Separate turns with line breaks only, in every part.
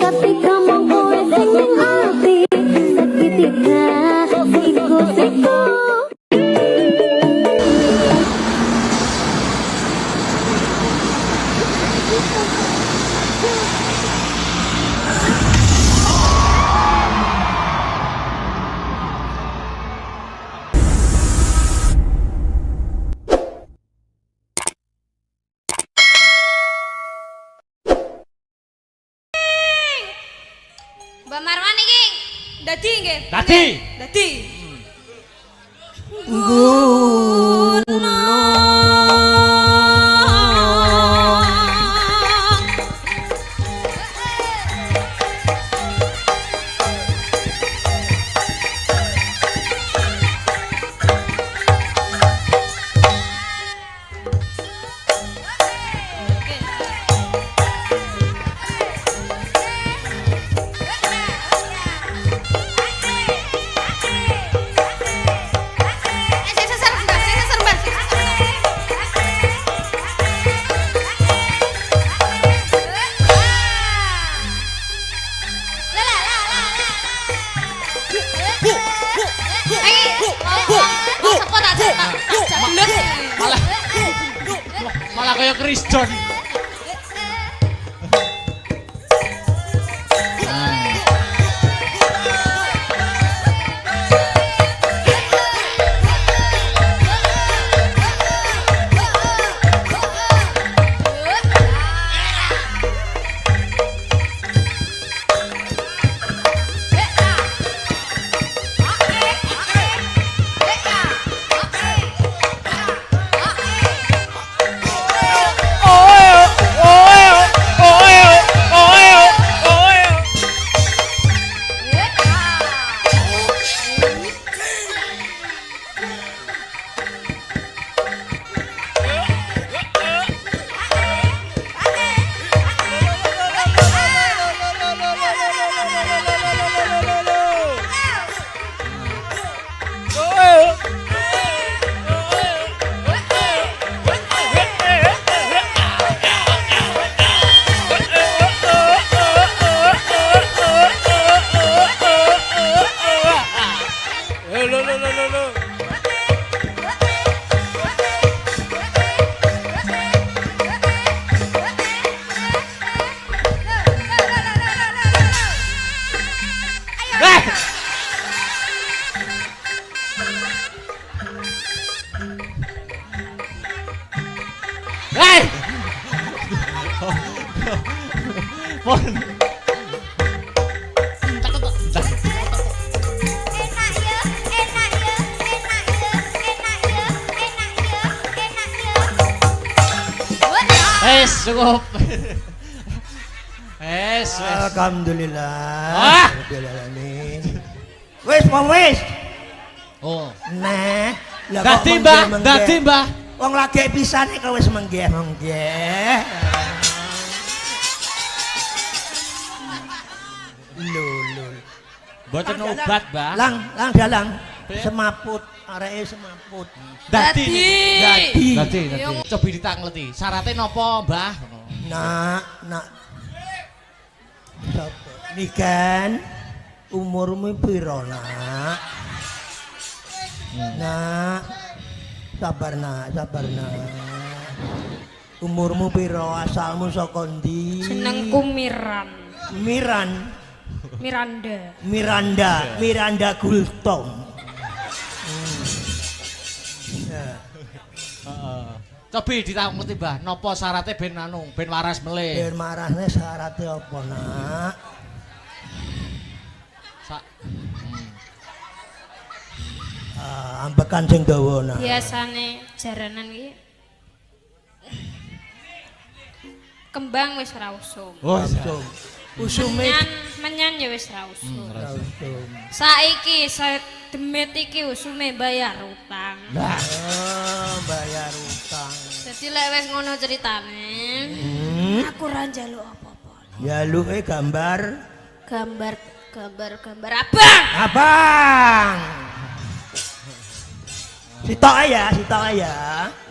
ketika mau kowe sing ning ati sakiti siku-siku.
Mbak Marwan iki dadi nggih. Dadi.
Malah kayak Chris John. Cukup.
Alhamdulillah. Wis, wis.
Oh.
Nah,
dadi Mbah.
Wong lagi pisane kok wis menggeh. Lho.
Mboten obat, Mbah.
Lang dalang. Semaput, areke semaput.
Dadi.
Yo.
Coba ditangleti. Syaratnya napa, Mbah?
Nak. Sapa? Nikan umurmu piro, Nak? Nak. Sabar, Nak. Umurmu piro? Asalmu saka ndi?
Jenengku Miran.
Miranda Gultom.
Coba ditangleti, Mbah. Napa syaratnya ben waras melih?
Ben marasne syaratnya apa, Nak? Ambekan sing dawa, Nak.
Biasane jaranan iki kembang wis ra usum.
Usume
menyan ya wis ra usum. Saiki demit iki usume bayar utang.
Bayar utang.
Jadi lek wis ngono ceritane, aku ora njaluk apa-apa.
Njaluke gambar
abang.
Sitok ya.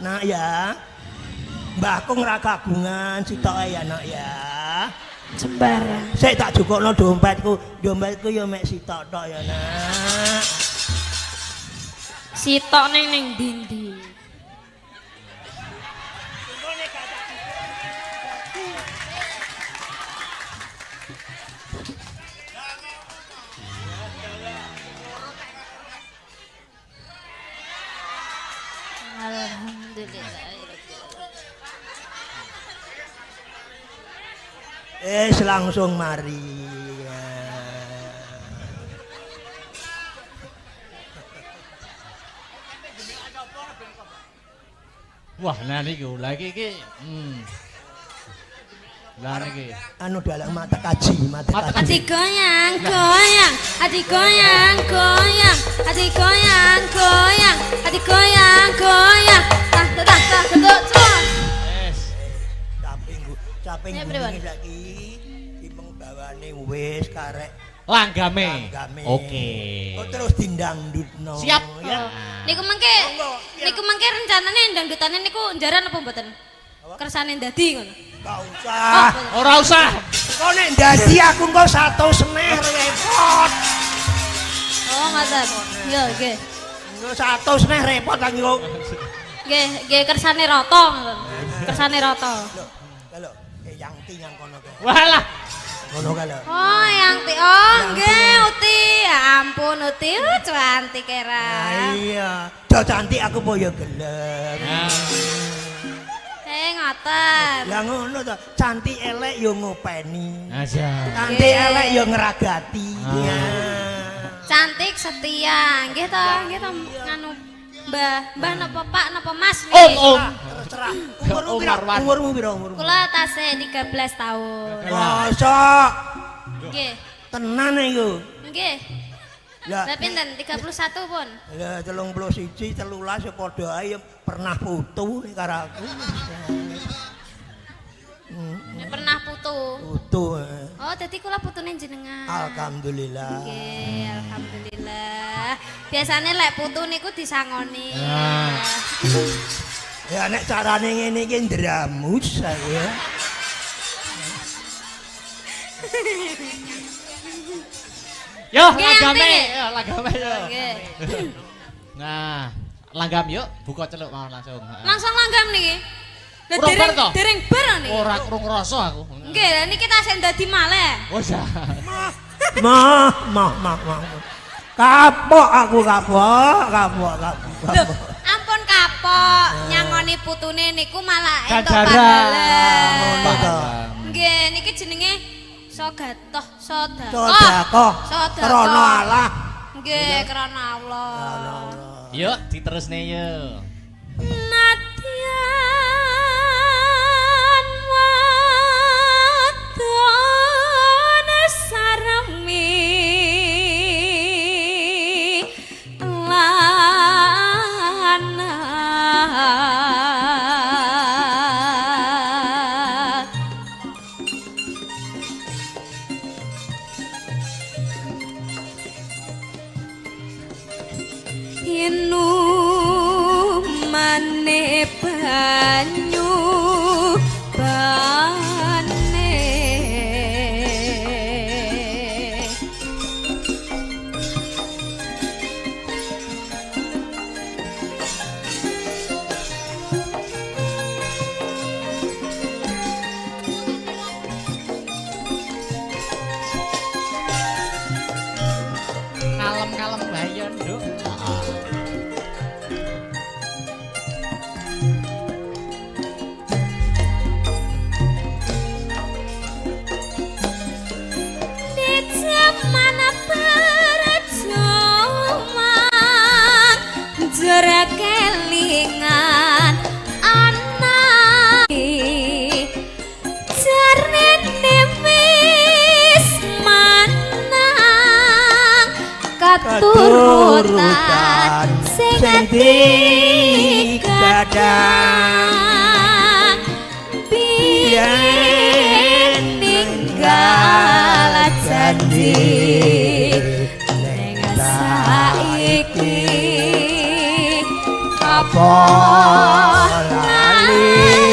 Nak ya. Mbahku ora kagungan sitok ya, Nak ya.
Sembarang.
Sik tak jukukno dompetku. Dompetku ya mek sitok tok ya, Nak.
Sitok ning ndi? Alhamdulillah.
Langsung mari.
Wah, nah niku lagi iki. Lah niki.
Anu dalang mata kaji, mata kaji.
Ati goyang, goyang, ati goyang, goyang, ati goyang, goyang, ati goyang, goyang. Tak geduk terus.
Wes.
Caping
Ya, pripun?
saiki timeng bawane wis karek
Langgame.
langgame.
Oke.
Kok terus dindangdutno.
Siap.
Ya.
Niku mengke rencanane ndangdutane niku njaran apa mboten? Kersane ndadi ngono.
Gak usah.
Ora usah.
Kok nek ndadi aku engko 1 seneh repot.
Oh, ngoten. Yo, nggih.
Engko 1 seneh repot kan kok.
Nggih kersane rata ngoten. Kersane rata.
Kalau yang tinyang kono kae.
Walah.
Kono kae lho.
Oh, yang ti. Oh, nggih, Uti. Ya ampun, Uti. Cantik era.
Iya. Do cantik aku po ya gelem.
Ngoten.
Lah ngono to, cantik elek yo ngopeni.
Aja.
Cantik elek yo ngeragati. Ya.
Cantik setia. Nggih to nganu Mbah napa Pak napa Mas
Om.
Terserah.
Om Marwan.
Umurmu piro? Umurmu?
Kula tasih 13 tahun.
Mosok
Nggih.
tenan iku.
Nggih.
Lah
Lah pinten? 31 pun.
lah 31 13 ya padha ae pernah putu nek karo aku.
Nek pernah putu.
Putu.
Oh, dadi kula putune jenengan.
Alhamdulillah.
Nggih, alhamdulillah. Biasane lek putu niku disangoni.
Ya nek carane ngene iki ndramus aku ya.
Yo,
Nggih,
langgame.
ngerti.
Yo, langgame yo.
Nggih.
Nah, langgam yuk, buka celuk mau langsung.
Langsung langgam niki. Lah
Urung bar to?
dereng bar niki.
Ora krung rasa aku.
Nggih, lah niki tasih dadi malih.
Wes ya.
Mah. Kapok aku kapok.
Loh, ampun kapok, nyangoni putune niku malah entuk
Ganjaran.
panggilan.
Ngono to.
Nggih, niki jenenge Sogatoh,
Sedekah. Krana Allah.
Nggih, krana Allah.
Yuk, diterusne yuk.
Nadyan wadon saremi lanang inumane banyu bane
Kalem-kalem bayon, Nduk.
di zaman perjuangan jarak kelingan anak jarene wis manang katurutan sing digadang biyen ninggal janji ning saiki apa lali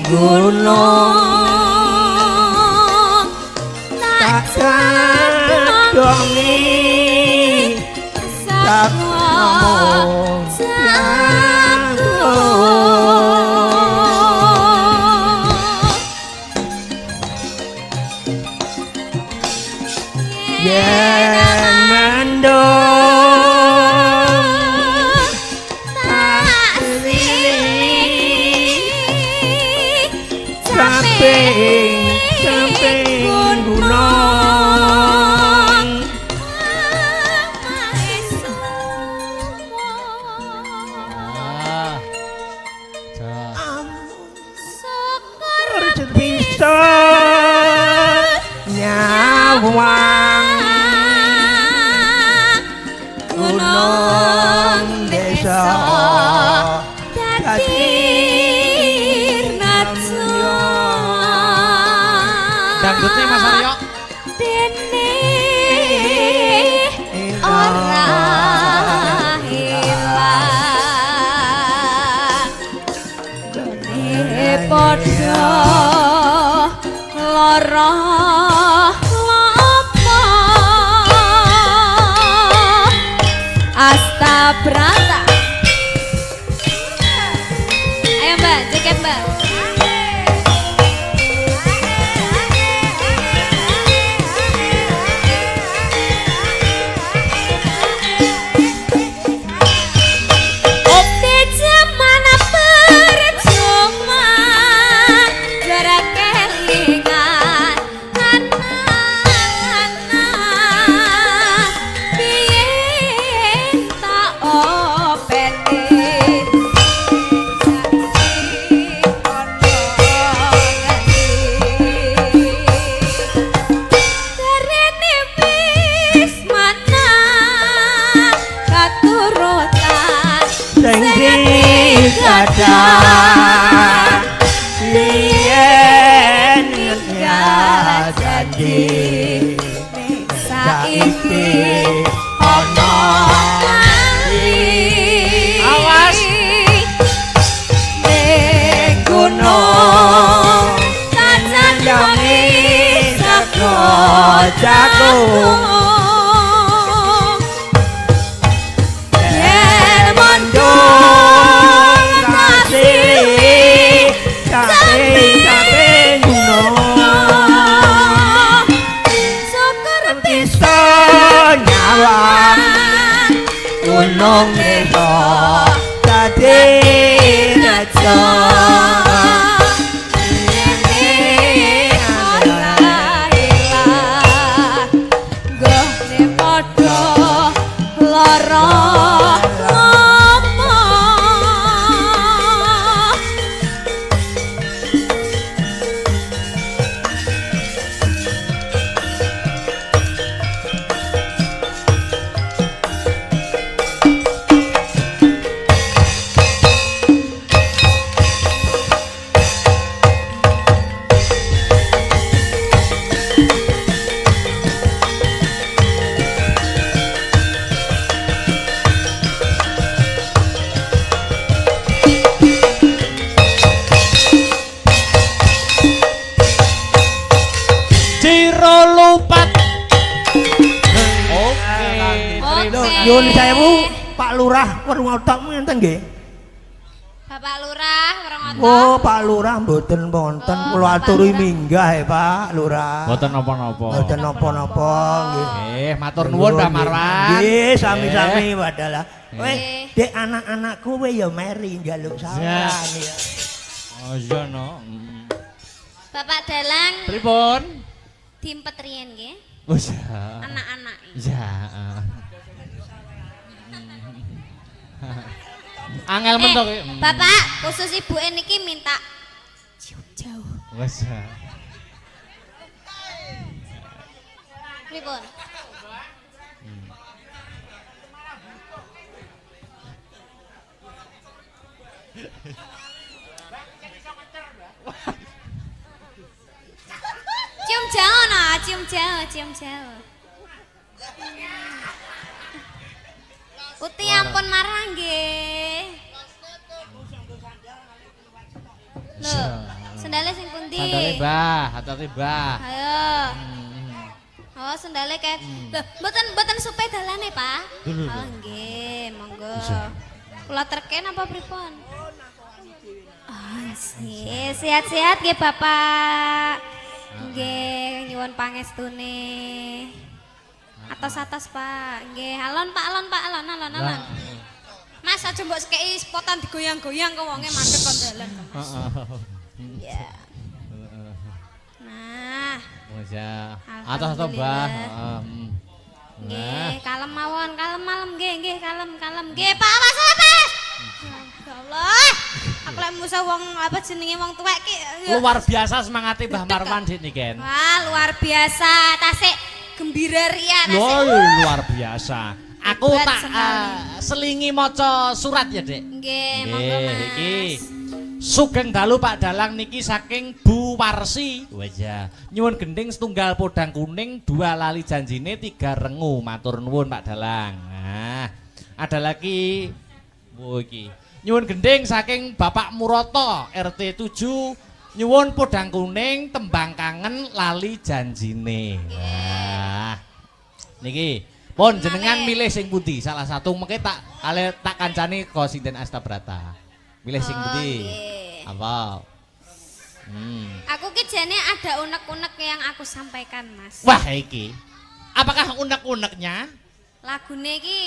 gunung tak
Dongi
sakno
yen mendung
tak
samping gunung
Ah. Ja.
bisa nyawang gunung desa dadi
Dangdutnya Mas Aryo.
dene ora hilang dene padha lara lopo asta brata ayo mbak joget mbak
sadar lien ya janji saiki ono awas ning gunung tajan jongi saka jagung gunung desa dadi raja Nyuwun sewu Pak Lurah Werngotok ngenten nggih.
Bapak Lurah Werngotok.
Oh, Pak Lurah mboten wonten kula aturi minggah Pak Lurah.
Mboten napa-napa.
Mboten napa-napa nggih.
Nggih, matur nuwun Mbak Marwan.
Nggih, sami-sami wadalah. Weh, Dek anak-anakku kowe ya meri njaluk sawan ya.
Oh iya no.
Bapak Dalang
Pripun?
diempet riyen nggih.
Oh iya.
Anak-anak.
Iya. Angel mentok.
Bapak, khusus ibuke niki minta jauh.
Wes.
Pripun? Cium jauh nah, cium jauh. Uti ampun marah nggih. Loh,
Sandale Mbah, hati-hati Mbah.
Ayo. Oh, sendale ket. Loh, mboten sepedalane, Pak. Oh, nggih, monggo. Kula terken apa pripun? Oh, nggih, sehat-sehat nggih, Bapak. Nggih, nyuwun pangestune. Atos-atos, Pak. Nggih, alon, Pak, alon. Mas aja mbok sekei spotan digoyang-goyang kok wonge mandek kon dalan, Mas. Iya. Nah,
Wes ya. Atos-atos Mbah.
nggih, kalem mawon, kalem malem nggih, kalem. Nggih, Pak, Mas, Mas. Ya Allah. Aku lek musa wong apa jenenge wong tuwek ki.
Luar biasa semangate Mbah Marwan dik niken.
Wah, luar biasa. Tasik gembira ria tasik.
Luar biasa. Aku
Hebat
tak
sekali.
selingi maca surat ya, Dik.
Nggih, monggo Mas.
Iki sugeng dalu Pak Dalang niki saking Bu Warsi. Wajah. Nyuwun gending setunggal podang kuning, 2 lali janjine, 3 rengu. Matur nuwun Pak Dalang. Nah, ada lagi iki. Nyuwun gending saking Bapak Muroto RT 7. Nyuwun podang kuning, tembang kangen, lali janjine. Nah. Niki pun jenengan milih sing pundi? Salah satu mengke tak kancani kok sinten Astabrata. Milih sing pundi?
nggih.
Apa?
Aku ki jane ada unek-unek yang aku sampaikan, Mas.
Wah, iki. Apakah unek-uneknya?
Lagune ki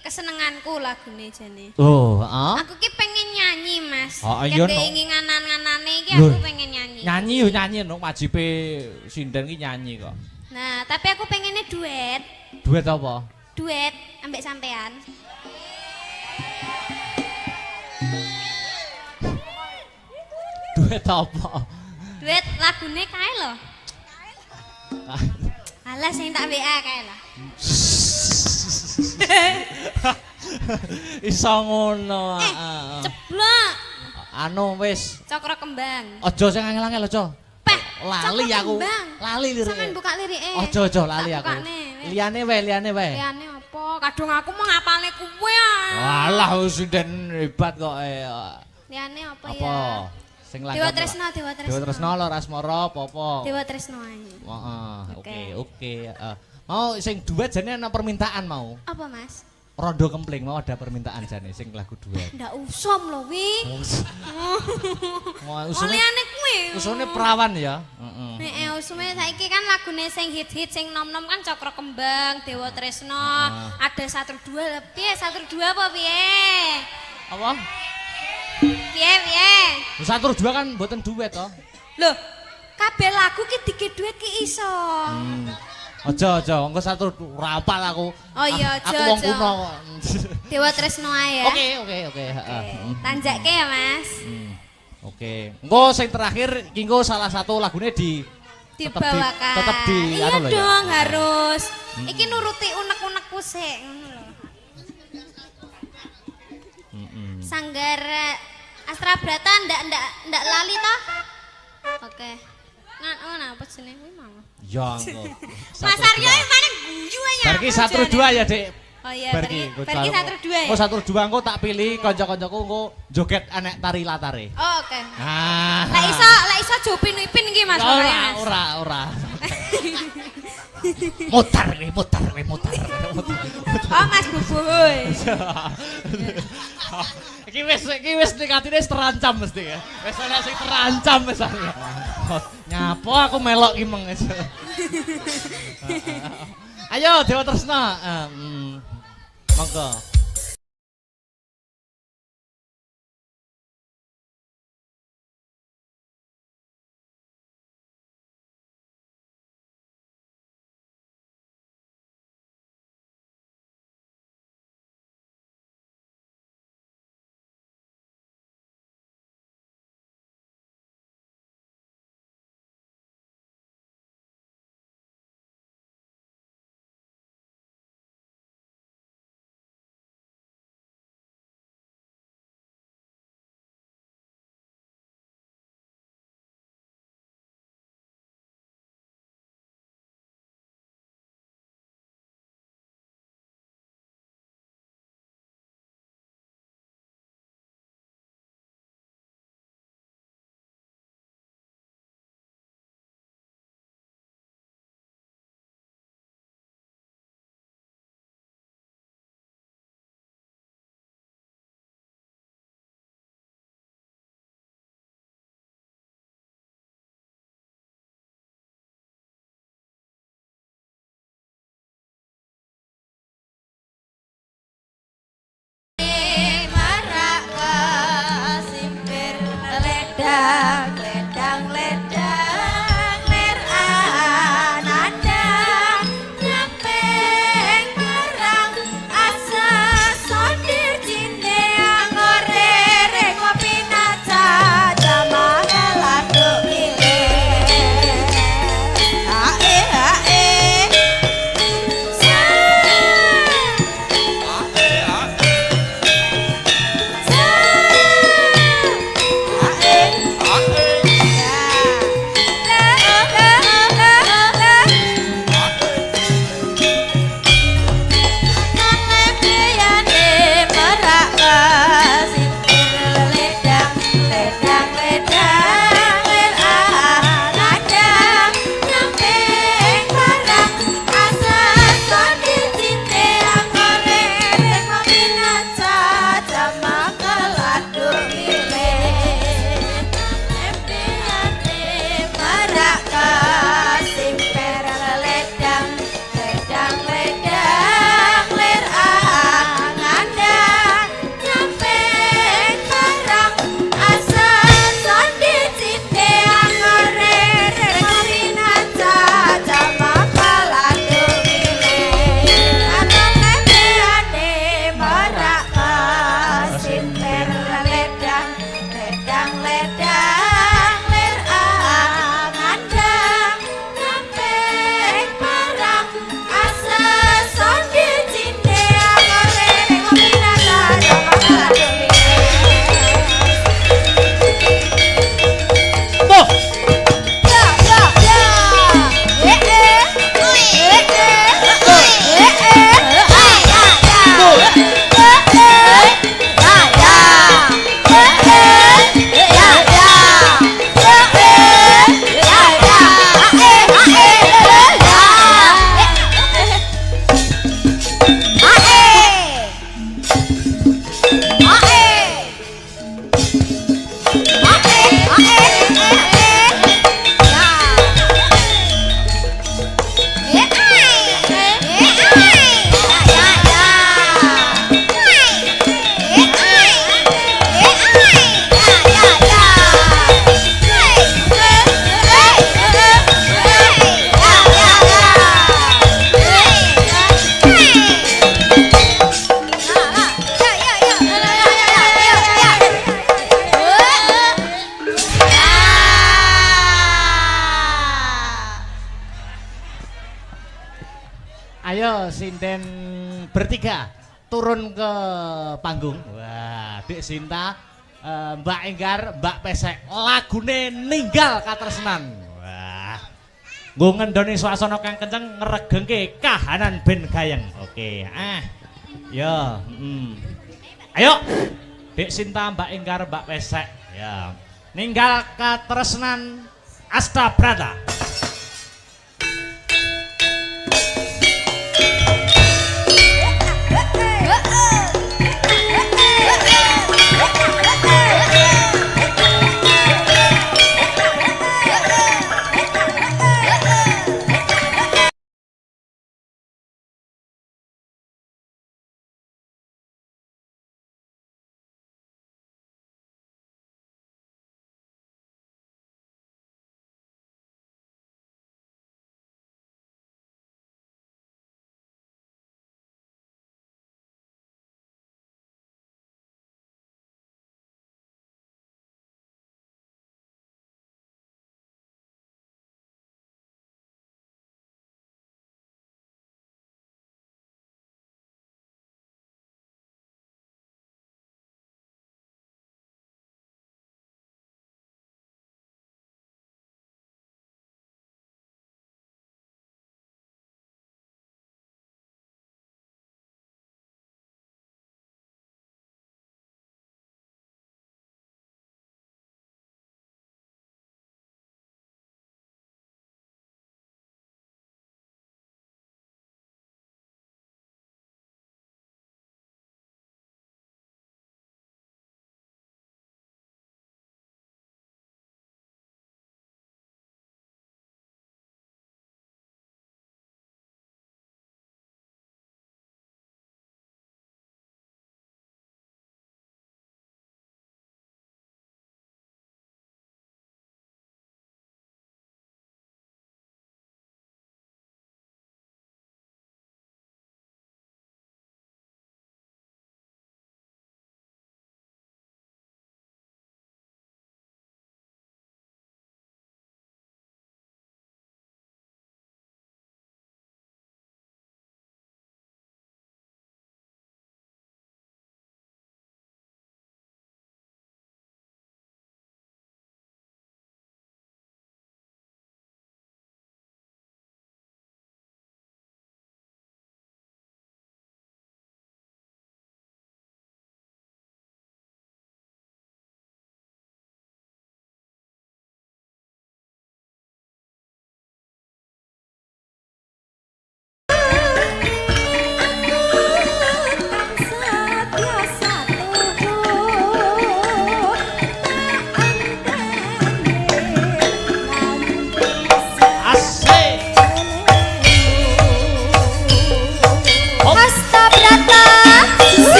kesenenganku lagune jane.
Oh,
Aku ki pengen nyanyi, Mas.
Oh, iya,
Kete
no.
ingin nganan-nganane iki
Loh.
aku pengen nyanyi.
Nyanyi yo nyanyi no, wajibe sinden ki nyanyi kok.
Nah, tapi aku pengennya duet.
Duet apa?
Duet ambek sampean.
Duet apa?
Duet lagune kae lho. Alah sing tak WA kae lho.
Iso ngono.
Ceblok.
Anu wis,
Cokro kembang.
aja sing angel-angel aja.
Peh,
Lali
Cokro
aku.
Kembang.
Lali lirike.
Sampeyan buka lirike.
Aja lali
Tak
aku.
bukane, weh.
Liyane wae.
Liyane apa? Kadung aku mau ngapalne kuwe ah.
Walah sinden hebat kok.
Liyane apa
Apa?
ya?
Sing
Dewa Tresno, Dewa Tresno.
Dewa Tresno lho Rasmara apa-apa.
Dewa Tresno ae.
Heeh, oke. Mau sing duet jane ana permintaan mau.
Apa, Mas?
Rondo Kempling mau ada permintaan jane sing lagu duet.
Ndak usum lho wi.
Wah,
Oh liyane kuwe.
usune perawan ya. Heeh.
Heeh, usume saiki kan lagune sing hit-hit sing nom-nom kan Cokro Kembang, Dewa Tresno, ada 1 2 lebih 1 2 apa piye?
Apa?
Piye?
1 2 kan mboten duet to.
Loh, kabeh lagu ki duet ki iso.
Aja, engko 1 ora apal aku.
Oh iya,
Aku
aja,
wong
aja.
kuno.
Dewa Tresno ae ya.
Oke, heeh.
Tanjakke ya, Mas.
Oke. Engko sing terakhir iki engko salah satu lagune
Dibawakan.
tetep di
iya
anu lho ya.
dong, harus. Iki nuruti unek-unekku sik ngono lho. Sanggar Astrabrata ndak lali toh? Oke. Nah, apa jenenge kuwi mau?
Ya engko.
Mas Aryo mana guyu aja.
Barki 1 2 ya, Dik.
Oh iya,
Barki
barki 1 2 ya.
Engko 1 2 engko tak pilih kanca-kancaku engko joget anek tari latare.
Oh, oke.
Ah.
Lek iso jupin-ipin iki Mas.
Ora. Mutar.
Oh, Mas Bubuy.
Iki wis ning atine terancam mesti ya. Wis ana sing terancam wis. Nyapa aku melok ki meng. Ayo Dewa Tresno. Monggo. sinden bertiga turun ke panggung. Wah, Dek Sinta, Mbak Enggar, Mbak Pesek, lagune Ninggal Katresnan. Wah, nggo ngendoni swasana kang kenceng ngregengke kahanan ben gayeng. Oke, yo, ayo, Dek Sinta, Mbak Enggar, Mbak Pesek, ya, Ninggal Katresnan Astabrata.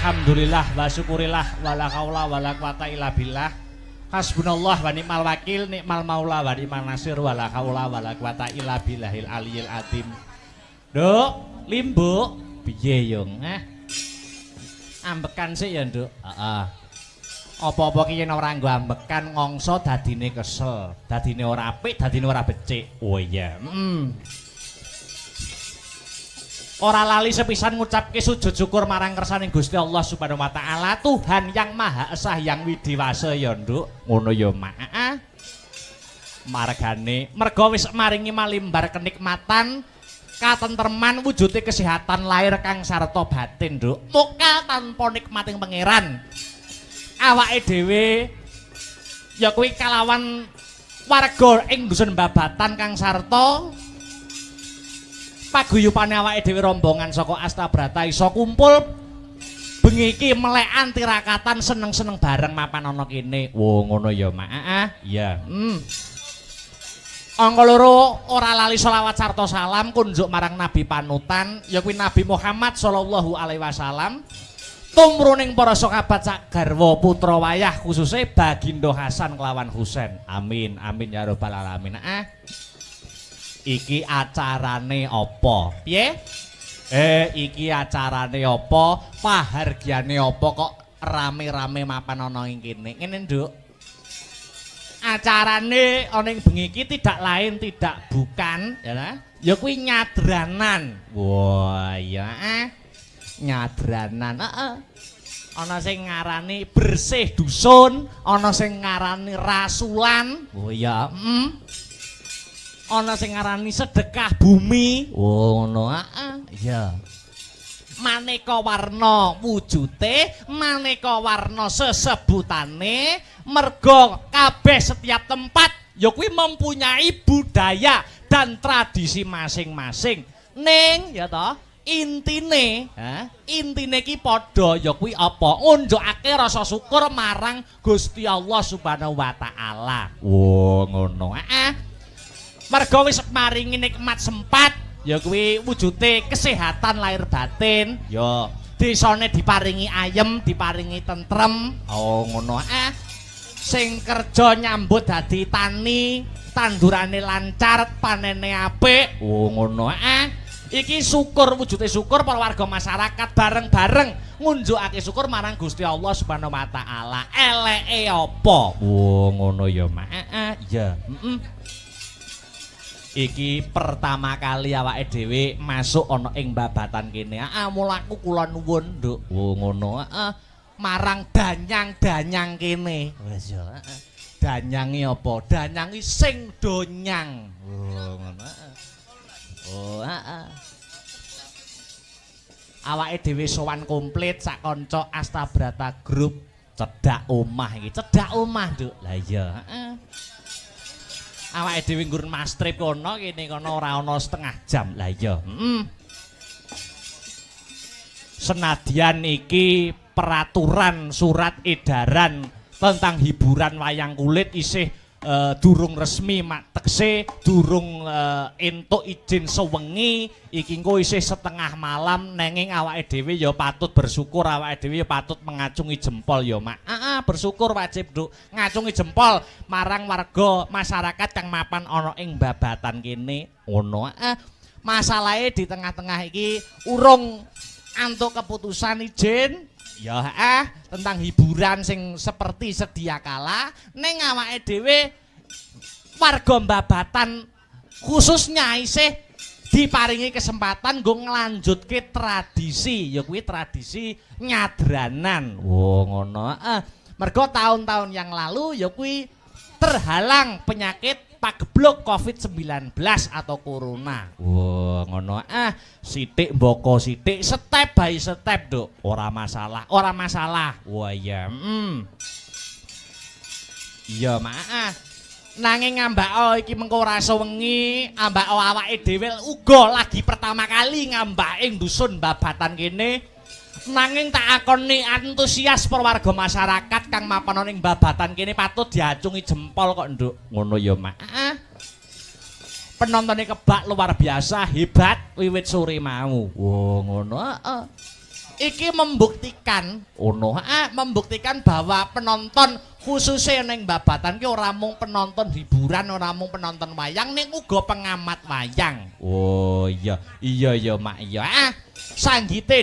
Alhamdulillah wa syukurillah wala haula wala quwata illa billah. Hasbunallah wa ni'mal wakil, ni'mal maula wa ni'mal nasir wala haula wala quwata illa billahil aliyil azim. Nduk, Limbuk, piye yo? Ambekan sik ya, Nduk. Heeh. Apa-apa ki yen ora nggo ambekan ngongso dadine kesel, dadine ora apik, dadine ora becik. Oh iya. Ora lali sepisan ngucapke sujud syukur marang kersaning Gusti Allah Subhanahu wa taala, Tuhan yang Maha Esa yang Widiwasa ya, Nduk. Ngono ya, Mak. Margane merga wis maringi malimbar kenikmatan, katentreman, wujude kesehatan lahir kang sarta batin, Nduk. Muka tanpa nikmating pangeran. Awake dhewe ya kuwi kalawan warga ing dusun Babatan kang sarta paguyupane awake dhewe rombongan saka Astabrata iso kumpul bengi iki melekan tirakatan seneng-seneng bareng mapan ana kene. Wo ngono ya, Mak. Iya. Angka loro ora lali selawat sarta salam kunjuk marang Nabi panutan ya kuwi Nabi Muhammad sallallahu alaihi wasallam. Tumruning para sahabat sak garwa putra wayah khususnya Bagindo Hasan kelawan Husain. Amin amin ya rabbal alamin. Iki acarane apa? Piye? Iki acarane apa? Pahargyane apa kok rame-rame mapan ana ing kene? Ngene, Nduk. Acarane ana ing bengi iki tidak lain tidak bukan ya. Ya kuwi nyadranan. Wah, iya. Nyadranan. Ana sing ngarani bersih dusun, ana sing ngarani rasulan. Oh iya. Ana sing ngarani sedekah bumi. Oh ngono. Iya. Maneka warna wujute, maneka warna sesebutane, merga kabeh setiap tempat ya kuwi mempunyai budaya dan tradisi masing-masing. Ning ya toh intine ki padha ya kuwi apa? Ngunjukake rasa syukur marang Gusti Allah Subhanahu wa taala. Oh ngono. Merga wis maringi nikmat sempat ya kuwi wujude kesehatan lahir batin, ya desane diparingi ayem, diparingi tentrem. Oh ngono. Sing kerja nyambut dadi tani, tandurane lancar, panene apik. Oh ngono. Iki syukur, wujude syukur para warga masyarakat bareng-bareng ngunjukake syukur marang Gusti Allah Subhanahu wa taala. Eleke apa? Oh ngono ya, Mak. Iya. Iki pertama kali awake dhewe masuk ana ing Babatan kene. Mulaku kula nuwun, Nduk. Oh ngono. Marang danyang-danyang kene. Wis ya. Danyangi apa? Danyangi sing donyang. Oh ngono. Oh, awake dhewe sowan komplit sak kanca Astabrata Group cedhak omah iki. Cedhak omah, Nduk. Lah iya, awake dhewe nggur Mas Trip kono kene kono ora ana setengah jam. Lah iya. Senadyan iki peraturan surat edaran tentang hiburan wayang kulit isih durung resmi tekse durung entuk izin sewengi iki engko isih setengah malam nenging awake dhewe ya patut bersyukur awake dhewe ya patut mengacungi jempol ya Mak. Bersyukur wajib Nduk ngacungi jempol marang warga masyarakat kang mapan ana ing Babatan kene ngono. Masalahe di tengah-tengah iki urung antuk keputusan izin ya tentang hiburan sing seperti sedia kala ning awake dhewe warga Babatan khususnya isih diparingi kesempatan nggo nglanjutke tradisi ya kuwi tradisi nyadranan. Oh ngono. Mergo tahun-tahun yang lalu ya kuwi terhalang penyakit pagebluk COVID-19 atau corona. Wah, ngono. Sithik mboko sithik, step by step, Nduk. Ora masalah, ora masalah. Wah, iya. Iya, Mak. Nanging ngambak iki mengko ora sewengi, ambak awake dhewe uga lagi pertama kali ngambak ing dusun Babatan kene. Nanging tak akoni antusias perwarga masyarakat kang mapan ning Babatan kene patut diacungi jempol kok Nduk. Ngono ya, Mak. Penontone kebak luar biasa hebat wiwit sore mau. Wah, ngono. iki membuktikan membuktikan bahwa penonton khususnya ning babatan ki ora mung penonton hiburan, ora mung penonton wayang, ning uga pengamat wayang. Oh iya mak iya. Sanggite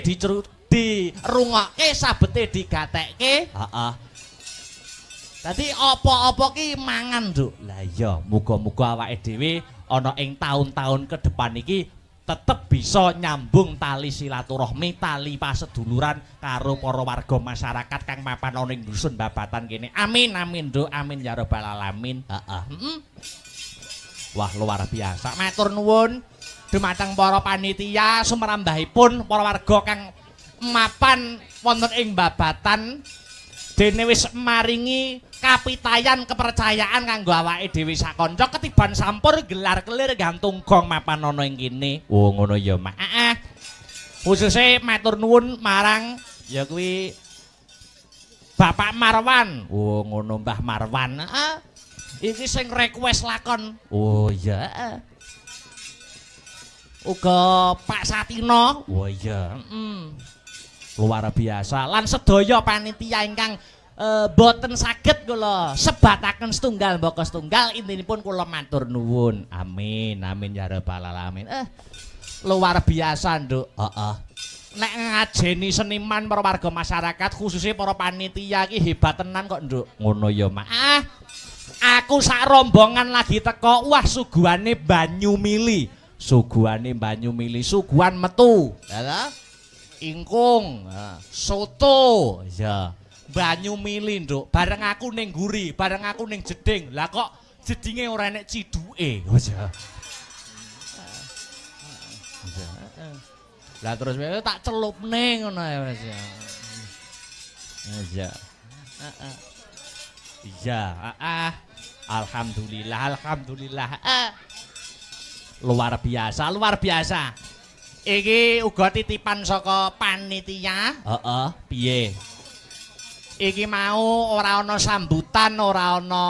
dirungokke, sabete digatekke. Heeh. Dadi apa-apa ki mangan, Nduk. Lah iya, muga-muga awake dhewe ana ing taun-taun ke depan iki tetep bisa nyambung tali silaturahmi, tali paseduluran karo para warga masyarakat kang mapan ana ing dusun babatan kene. Amin amin, Nduk. Amin ya rabbal alamin. Heeh. Wah, luar biasa. Matur nuwun dumateng para panitia sumrambahipun para warga kang mapan wonten ing babatan dene wis maringi kapitayan kepercayaan kanggo awake dhewe sakanca ketiban sampur gelar kelir gantung gong mapan ana ing kene. Oh ngono ya Mak. Khususe matur nuwun marang ya kuwi Bapak Marwan. Oh ngono Mbah Marwan. Iki sing request lakon. Oh iya. Uga Pak Satino. Oh iya. Luar biasa lan sedaya panitia ingkang boten saged kula sebataken setunggal mbaka setunggal intinipun kula matur nuwun. Amin amin ya rabbal alamin. Luar biasa, Nduk. Heeh. Nek ngajeni seniman para warga masyarakat khususnya para panitia iki hebat tenan kok, Nduk. Ngono ya, Mak. Aku sak rombongan lagi teko, wah suguhane banyu mili. Suguhane banyu mili, suguhan metu. Ya ingkung, soto, ya, banyu mili, Nduk. Bareng aku ning guri, bareng aku ning jeding. Lah kok jedinge ora enek ciduke. Ya. Lah terus tak celupne ngono ya, Mas. Ya. Iya, alhamdulillah, alhamdulillah. Luar biasa, luar biasa. Iki uga titipan saka panitia. Heeh, piye? Iki mau ora ana sambutan, ora ana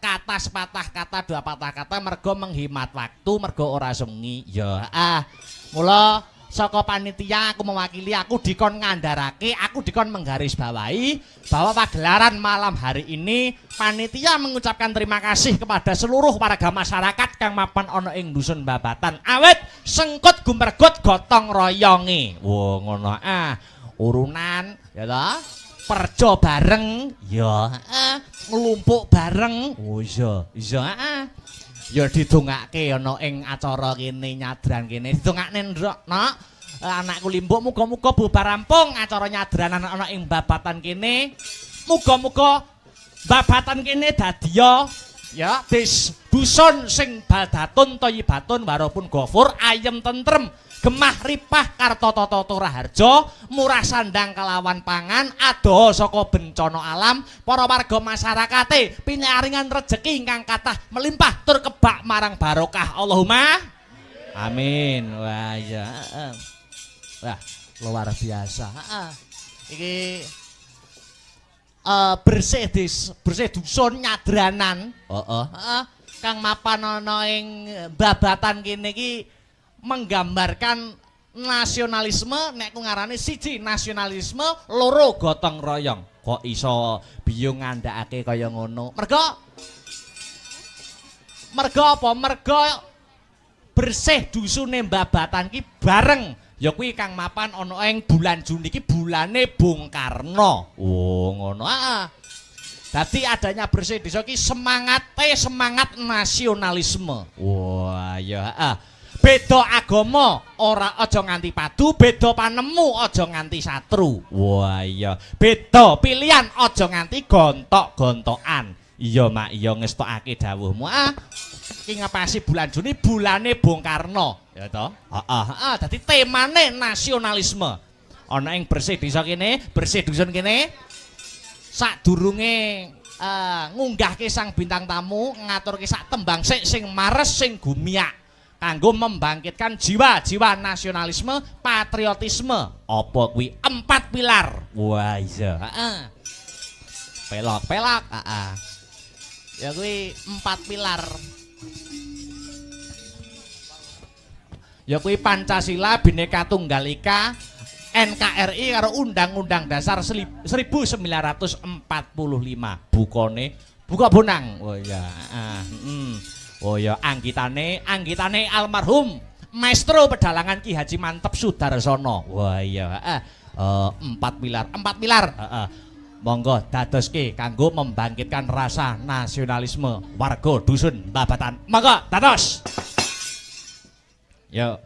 kata sepatah kata dua patah kata mergo menghemat waktu, mergo ora sengi. Ya, mula saka panitia aku mewakili, aku dikon ngandharake, aku dikon menggarisbawahi bahwa pagelaran malam hari ini panitia mengucapkan terima kasih kepada seluruh warga masyarakat kang mapan ana ing dusun babatan awet sengkut gumergut gotong royonge. Wo ngono urunan ya ta, perjo bareng ya, nglumpuk bareng. Oh iya, iya. Ya didongake ana ing acara kene nyadran kene didongakne ndrok nok anakku limbuk muga-muga bubar rampung acara nyadran ana ing babatan kene muga-muga babatan kene dadiya ya dusun sing badatun thayyibatun warapun ghafur ayem tentrem gemah ripah karta tata raharja murah sandang kelawan pangan adoh saka bencana alam para warga masyarakate pinaringan rejeki ingkang kathah melimpah tur kebak marang barokah Allahumma amin. Wah ya wah luar biasa. Iki bersih dusun nyadranan kang mapan ana ing babatan kene iki menggambarkan nasionalisme, nek ku ngarane siji nasionalisme, loro gotong royong. Kok iso biyung ngandhakake kaya ngono? Mergo apa? Mergo bersih dusune babatan ki bareng ya kuwi kang mapan ana ing bulan Juni iki bulane Bung Karno. Oh ngono. Dadi adanya bersih desa ki semangat nasionalisme. Wah ya beda agama ora aja nganti padu, beda panemu aja nganti satru. Wah iya, beda pilihan aja nganti gontok-gontokan. Iya Mak, iya ngestokake dawuhmu. Iki ngepasi bulan Juni bulane Bung Karno, ya toh? Dadi temane nasionalisme. Ana ing bersih desa kene, bersih dusun kene. Sadurunge ngunggahke sang bintang tamu, ngaturke sak tembang sing mares sing gumiak. Kanggo membangkitkan jiwa-jiwa nasionalisme, patriotisme. Apa kuwi 4 pilar. Wah iya. Pelok-pelok. Ya kuwi 4 pilar. Ya kuwi Pancasila, Bhinneka Tunggal Ika, NKRI karo Undang-Undang Dasar 1945 bukone buka bonang. Oh ya. Oh ya anggitane almarhum Maestro Pedalangan Ki Haji Mantep Sudarsono. Wah iya, empat pilar. Monggo dadoske kanggo membangkitkan rasa nasionalisme warga dusun Babatan. Monggo dados. Yo.